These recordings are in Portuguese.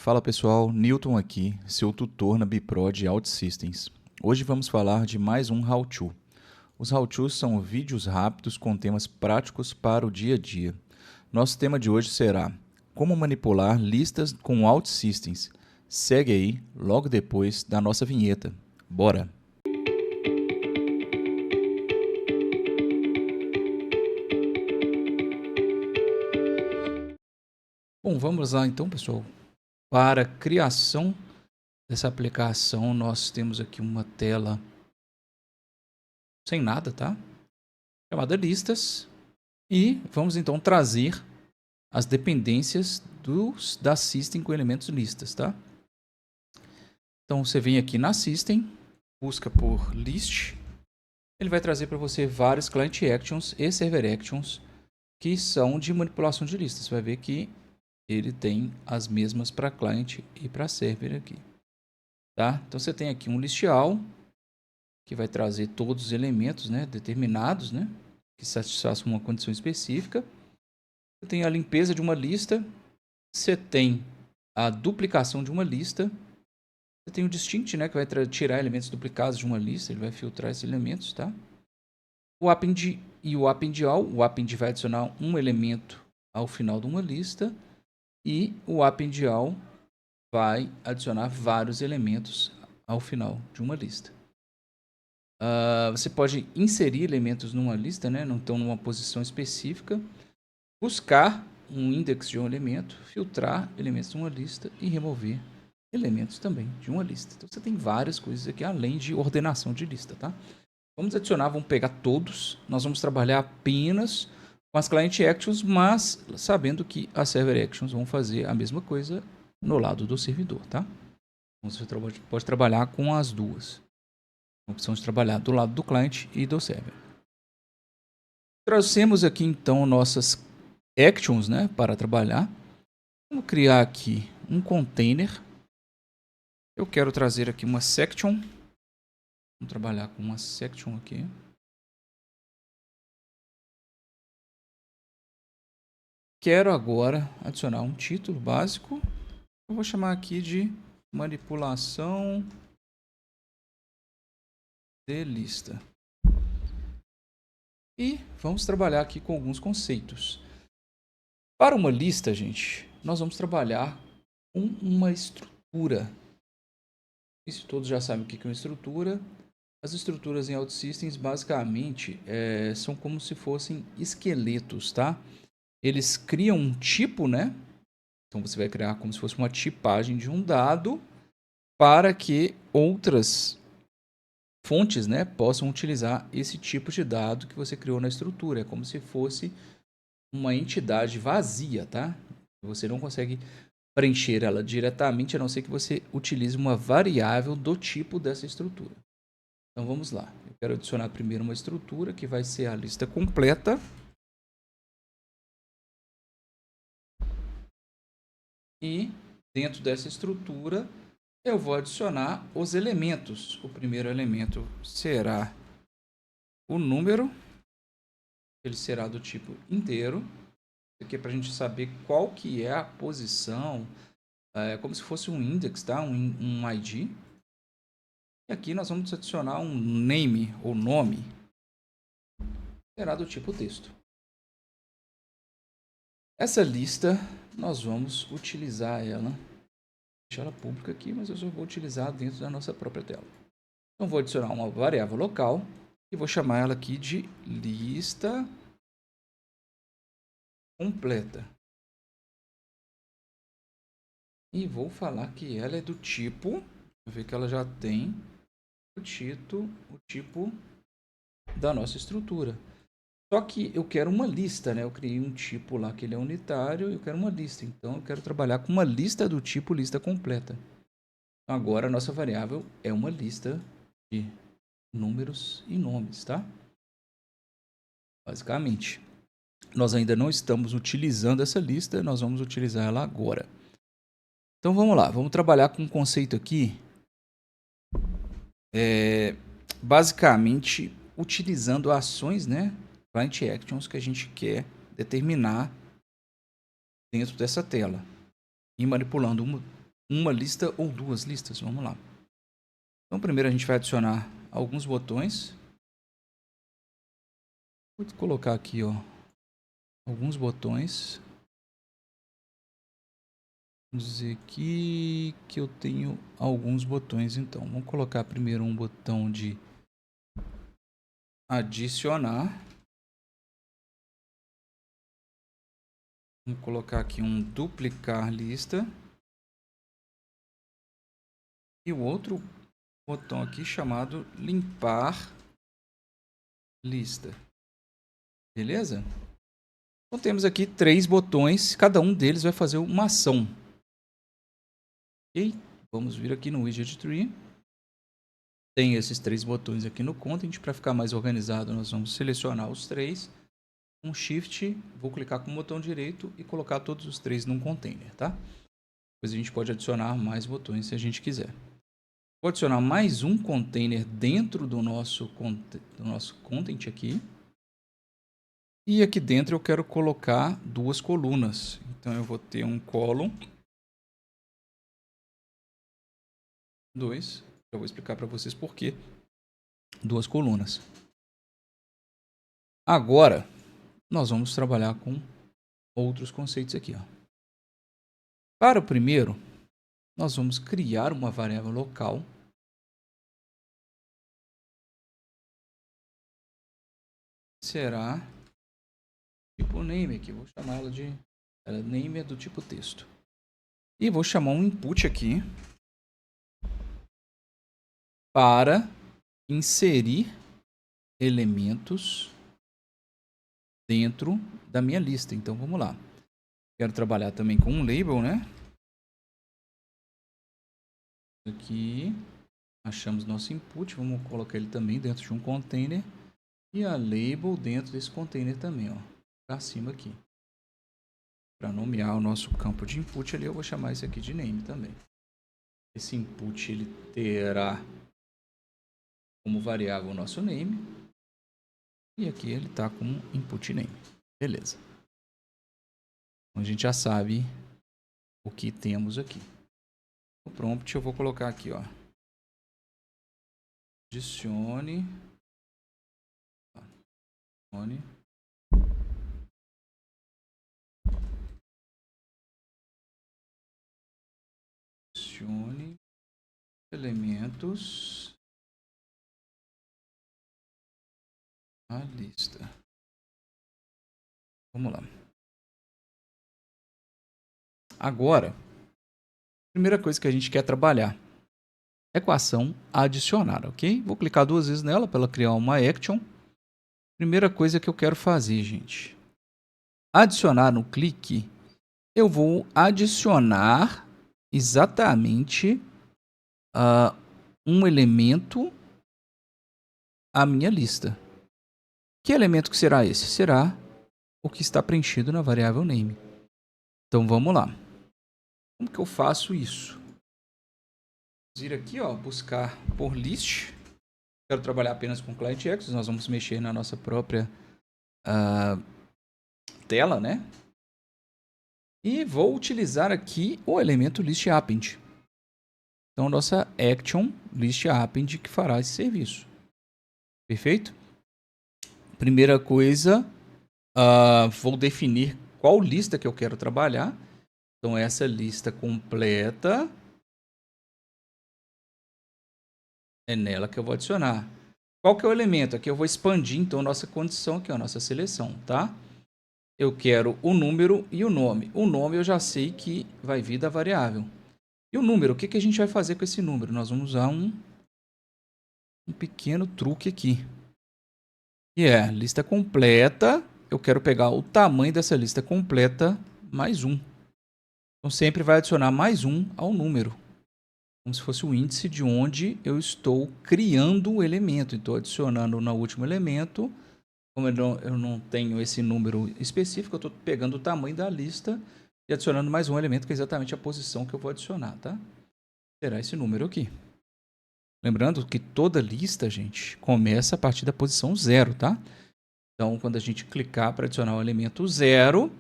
Fala pessoal, Newton aqui, seu tutor na Biprod OutSystems. Hoje vamos falar de mais um How-To. Os How-Tos são vídeos rápidos com temas práticos para o dia a dia. Nosso tema de hoje será como manipular listas com OutSystems. Segue aí, logo depois da nossa vinheta. Bora! Bom, vamos lá então, pessoal. Para a criação dessa aplicação, nós temos aqui uma tela sem nada, tá? Chamada listas. E vamos então trazer as dependências da System com elementos listas, tá? Então você vem aqui na System, busca por list, ele vai trazer para você vários client actions e server actions que são de manipulação de listas. Você vai ver que ele tem as mesmas para client e para server aqui, tá? Então você tem aqui um list all que vai trazer todos os elementos, né, determinados, né, que satisfaçam uma condição específica. Você tem a limpeza de uma lista, você tem a duplicação de uma lista, você tem o distinct, né, que vai tirar elementos duplicados de uma lista, ele vai filtrar esses elementos, tá? O append e o append all, o append vai adicionar um elemento ao final de uma lista e o append all vai adicionar vários elementos ao final de uma lista. Você pode inserir elementos numa lista, né, não estão numa posição específica, buscar um index de um elemento, filtrar elementos de uma lista e remover elementos também de uma lista. Então você tem várias coisas aqui além de ordenação de lista, tá? Vamos adicionar, vamos pegar todos. Nós vamos trabalhar apenas com as client actions, mas sabendo que as server actions vão fazer a mesma coisa no lado do servidor, tá? Então você pode trabalhar com as duas. A opção de trabalhar do lado do cliente e do server. Trouxemos aqui então nossas actions, né, para trabalhar. Vamos criar aqui um container. Eu quero trazer aqui uma section. Vamos trabalhar com uma section aqui. Quero agora adicionar um título básico. Eu vou chamar aqui de manipulação de lista. E vamos trabalhar aqui com alguns conceitos. Para uma lista, gente, nós vamos trabalhar com uma estrutura. Isso todos já sabem o que é uma estrutura. As estruturas em OutSystems basicamente são como se fossem esqueletos, tá? Eles criam um tipo, né? Então você vai criar como se fosse uma tipagem de um dado para que outras fontes, né, possam utilizar esse tipo de dado que você criou na estrutura. É como se fosse uma entidade vazia, tá? Você não consegue preencher ela diretamente, a não ser que você utilize uma variável do tipo dessa estrutura. Então vamos lá. Eu quero adicionar primeiro uma estrutura que vai ser a lista completa. E dentro dessa estrutura eu vou adicionar os elementos. O primeiro elemento será o número. Ele será do tipo inteiro. Isso aqui é para a gente saber qual que é a posição. É como se fosse um index, tá? Um ID. E aqui nós vamos adicionar um name ou nome. Será do tipo texto. Essa lista nós vamos utilizar ela. Deixar ela pública aqui, mas eu só vou utilizar dentro da nossa própria tela. Então vou adicionar uma variável local e vou chamar ela aqui de lista completa. E vou falar que ela é do tipo, vou ver que ela já tem o tipo da nossa estrutura. Só que eu quero uma lista, né? Eu criei um tipo lá que ele é unitário e eu quero uma lista. Então eu quero trabalhar com uma lista do tipo lista completa. Agora a nossa variável é uma lista de números e nomes, tá? Basicamente. Nós ainda não estamos utilizando essa lista, nós vamos utilizar ela agora. Então vamos lá, vamos trabalhar com um conceito aqui, basicamente utilizando ações, né, client actions que a gente quer determinar dentro dessa tela e manipulando uma lista ou duas listas. Vamos lá. Então, primeiro a gente vai adicionar alguns botões. Vou colocar aqui, ó, alguns botões. Vamos dizer aqui que eu tenho alguns botões, então. Vamos colocar primeiro um botão de adicionar. Vamos colocar aqui um duplicar lista. E o outro botão aqui chamado limpar lista. Beleza? Então temos aqui 3 botões, cada um deles vai fazer uma ação. Ok? Vamos vir aqui no Widget Tree. Tem esses 3 botões aqui no Content. Para ficar mais organizado, nós vamos selecionar os 3. Com Shift, vou clicar com o botão direito e colocar todos os 3 num container, tá? Depois a gente pode adicionar mais botões se a gente quiser. Vou adicionar mais um container dentro do nosso content aqui. E aqui dentro eu quero colocar 2 colunas. Então eu vou ter um column 2. Eu vou explicar para vocês por quê 2 colunas. Agora nós vamos trabalhar com outros conceitos aqui, ó. Para o primeiro, nós vamos criar uma variável local será tipo name aqui, vou chamar ela de name é do tipo texto. E vou chamar um input aqui para inserir elementos dentro da minha lista. Então vamos lá. Quero trabalhar também com um label, né? Aqui achamos nosso input, vamos colocar ele também dentro de um container e a label dentro desse container também, ó, acima aqui. Para nomear o nosso campo de input ali, eu vou chamar esse aqui de name também. Esse input ele terá como variável o nosso name e aqui ele está como input name. Beleza. Então a gente já sabe o que temos aqui. No prompt eu vou colocar aqui, ó, adicione elementos à lista. Vamos lá. Agora, a primeira coisa que a gente quer trabalhar é com a ação adicionar, ok? Vou clicar 2 vezes nela para ela criar uma action. Primeira coisa que eu quero fazer, gente. Adicionar no clique, eu vou adicionar exatamente um elemento à minha lista. Que elemento que será esse? Será o que está preenchido na variável name. Então vamos lá. Como que eu faço isso? Vou vir aqui, ó, buscar por list. Quero trabalhar apenas com client access. Nós vamos mexer na nossa própria tela, né? E vou utilizar aqui o elemento list append. Então, nossa action list append que fará esse serviço. Perfeito? Primeira coisa, vou definir qual lista que eu quero trabalhar. Então, essa lista completa é nela que eu vou adicionar. Qual que é o elemento? Aqui eu vou expandir, então, nossa condição aqui, a nossa seleção, tá? Eu quero o número e o nome. O nome eu já sei que vai vir da variável. E o número, o que a gente vai fazer com esse número? Nós vamos usar um pequeno truque aqui. Que é lista completa. Eu quero pegar o tamanho dessa lista completa mais 1. Então sempre vai adicionar mais 1 ao número. Como se fosse o índice de onde eu estou criando o elemento. Então adicionando no último elemento. Como eu não tenho esse número específico, eu estou pegando o tamanho da lista e adicionando mais um elemento, que é exatamente a posição que eu vou adicionar, tá? Será esse número aqui. Lembrando que toda lista, gente, começa a partir da posição 0, tá? Então, quando a gente clicar para adicionar o elemento 0,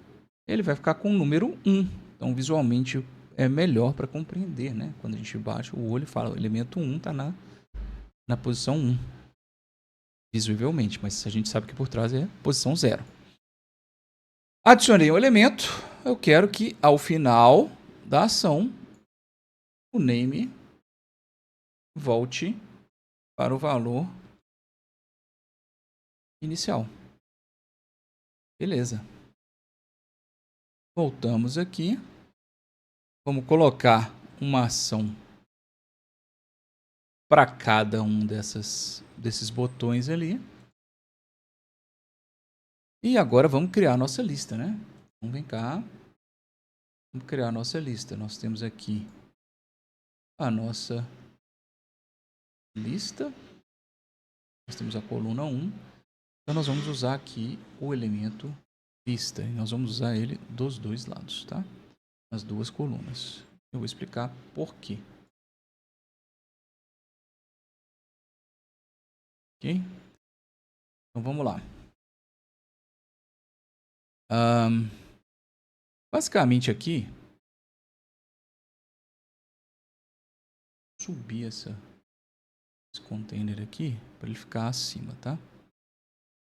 ele vai ficar com o número 1. Então, visualmente, é melhor para compreender, né? Quando a gente baixa o olho e fala, o elemento 1 está na posição 1, visivelmente, mas a gente sabe que por trás é posição 0. Adicionei um elemento, eu quero que ao final da ação o name volte para o valor inicial. Beleza. Voltamos aqui. Vamos colocar uma ação para cada um desses botões ali. E agora vamos criar a nossa lista, né? Vamos vem cá. Vamos criar a nossa lista. Nós temos aqui a nossa lista. Nós temos a coluna 1. Então nós vamos usar aqui o elemento lista. E nós vamos usar ele dos dois lados, tá? As duas colunas. Eu vou explicar por quê. Ok? Então vamos lá. Basicamente aqui, vou subir esse container aqui para ele ficar acima, tá?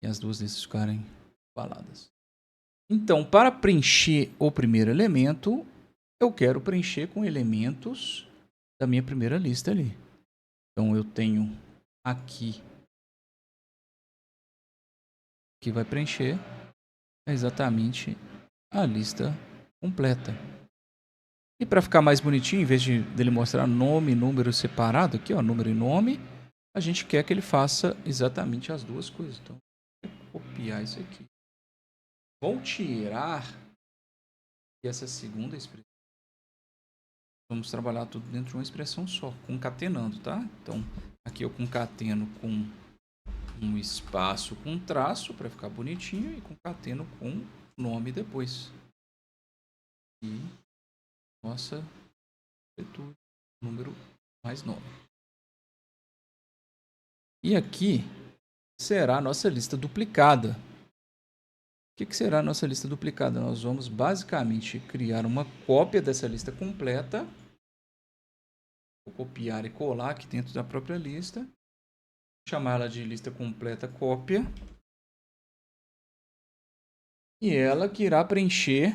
E as duas listas ficarem igualadas. Então, para preencher o primeiro elemento, eu quero preencher com elementos da minha primeira lista ali. Então, eu tenho aqui que vai preencher exatamente a lista completa. E para ficar mais bonitinho, em vez dele mostrar nome e número separado, aqui, ó, número e nome, a gente quer que ele faça exatamente as duas coisas. Então, vou copiar isso aqui. Vou tirar essa segunda expressão. Vamos trabalhar tudo dentro de uma expressão só, concatenando, tá? Então, aqui eu concateno com um espaço com um traço para ficar bonitinho e concateno com nome depois. E nossa número mais nome. E aqui será a nossa lista duplicada. O que será a nossa lista duplicada? Nós vamos basicamente criar uma cópia dessa lista completa. Vou copiar e colar aqui dentro da própria lista. Vou chamar ela de lista completa cópia. E ela que irá preencher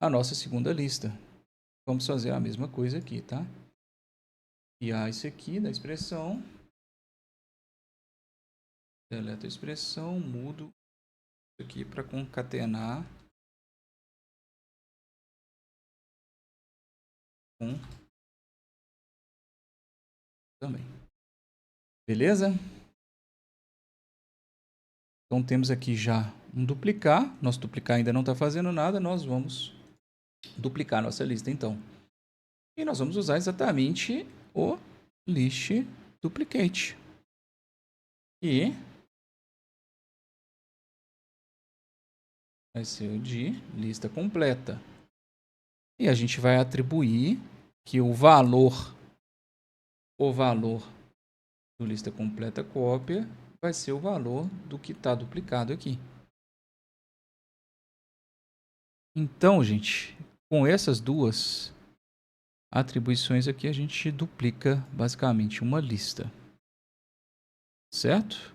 a nossa segunda lista. Vamos fazer a mesma coisa aqui, tá? Copiar isso aqui da expressão. Deleto a expressão, mudo isso aqui para concatenar com também. Beleza? Então temos aqui já um duplicar. Nosso duplicar ainda não está fazendo nada. Nós vamos duplicar nossa lista então. E nós vamos usar exatamente o list duplicate. E vai ser o de lista completa. E a gente vai atribuir que o valor do lista completa cópia vai ser o valor do que está duplicado aqui. Então, gente, com essas duas atribuições aqui, a gente duplica basicamente uma lista. Certo?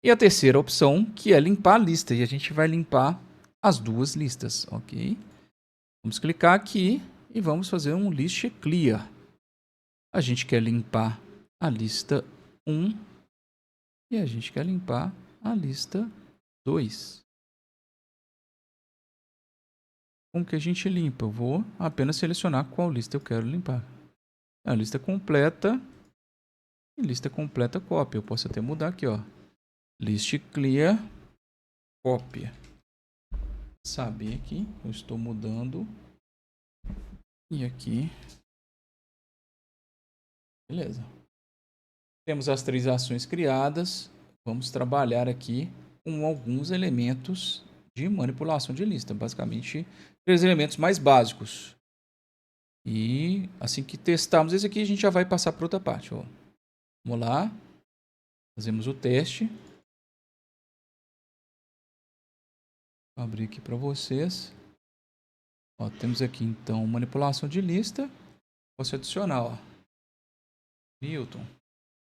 E a terceira opção, que é limpar a lista. E a gente vai limpar as duas listas, ok? Vamos clicar aqui e vamos fazer um list clear. A gente quer limpar a lista 1 e a gente quer limpar a lista 2. Como que a gente limpa? Eu vou apenas selecionar qual lista eu quero limpar. A lista completa e lista completa cópia. Eu posso até mudar aqui, ó. List clear cópia. Saber que eu estou mudando. E aqui. Beleza. Temos as três ações criadas. Vamos trabalhar aqui com alguns elementos de manipulação de lista. Basicamente, três elementos mais básicos. E assim que testarmos esse aqui, a gente já vai passar para outra parte. Ó. Vamos lá. Fazemos o teste. Vou abrir aqui para vocês. Ó, temos aqui então manipulação de lista. Posso adicionar, ó. Newton.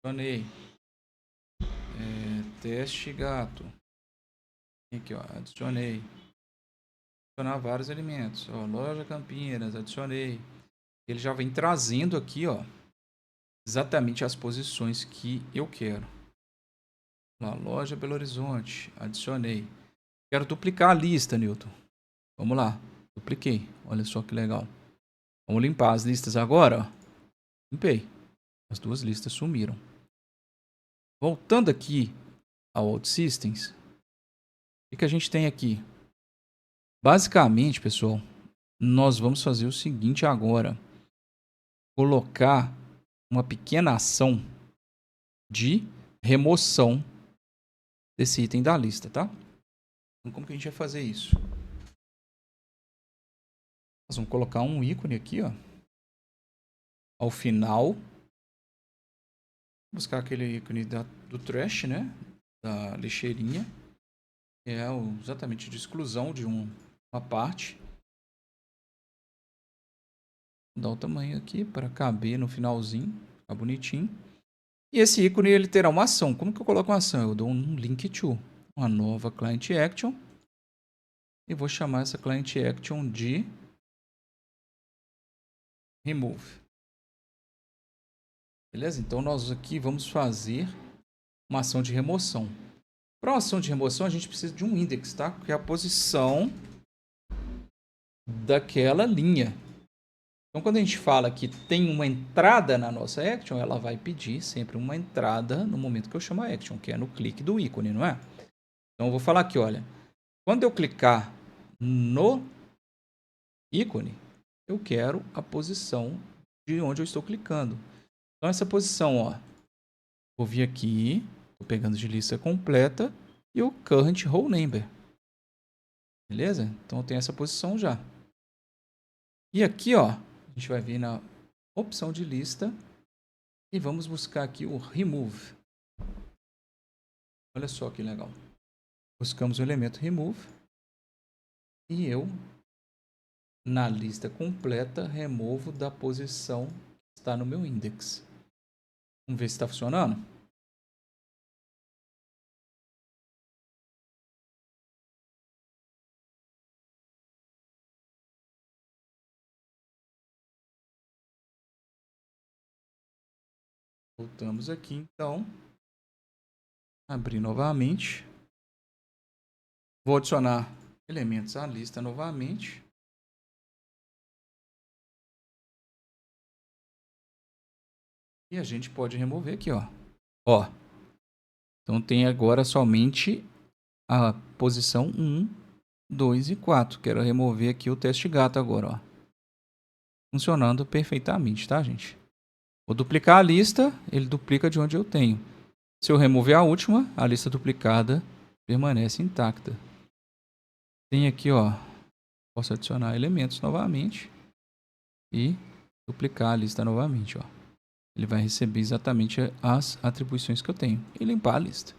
Adicionei. Teste gato. Aqui, ó. Adicionei. Adicionar vários elementos. Ó, loja Campinas. Adicionei. Ele já vem trazendo aqui, ó, exatamente as posições que eu quero. Lá, loja Belo Horizonte. Adicionei. Quero duplicar a lista, Newton. Vamos lá. Dupliquei. Olha só que legal. Vamos limpar as listas agora, ó. Limpei. As duas listas sumiram. Voltando aqui ao OutSystems, o que a gente tem aqui? Basicamente, pessoal, nós vamos fazer o seguinte agora. Colocar uma pequena ação de remoção desse item da lista, tá? Então, como que a gente vai fazer isso? Nós vamos colocar um ícone aqui, ó. Ao final. Buscar aquele ícone do trash, né? Da lixeirinha. Que é exatamente de exclusão de uma parte. Vou dar o tamanho aqui para caber no finalzinho. Ficar bonitinho. E esse ícone ele terá uma ação. Como que eu coloco uma ação? Eu dou um link to. Uma nova client action. E vou chamar essa client action de remove. Beleza? Então nós aqui vamos fazer uma ação de remoção. Para uma ação de remoção a gente precisa de um index, tá? Que é a posição daquela linha. Então quando a gente fala que tem uma entrada na nossa action, ela vai pedir sempre uma entrada no momento que eu chamo a action, que é no clique do ícone, não é? Então eu vou falar aqui, olha. Quando eu clicar no ícone, eu quero a posição de onde eu estou clicando. Então essa posição, ó, vou vir aqui, estou pegando de lista completa e o current row number. Beleza? Então eu tenho essa posição já. E aqui, ó, a gente vai vir na opção de lista e vamos buscar aqui o remove. Olha só que legal. Buscamos o elemento remove e eu, na lista completa, removo da posição que está no meu index. Vamos ver se está funcionando. Voltamos aqui, então. Abrir novamente. Vou adicionar elementos à lista novamente. E a gente pode remover aqui, ó. Ó. Então tem agora somente a posição 1, 2 e 4. Quero remover aqui o teste gato agora, ó. Funcionando perfeitamente, tá, gente? Vou duplicar a lista, ele duplica de onde eu tenho. Se eu remover a última, a lista duplicada permanece intacta. Tem aqui, ó, posso adicionar elementos novamente e duplicar a lista novamente, ó. Ele vai receber exatamente as atribuições que eu tenho e limpar a lista.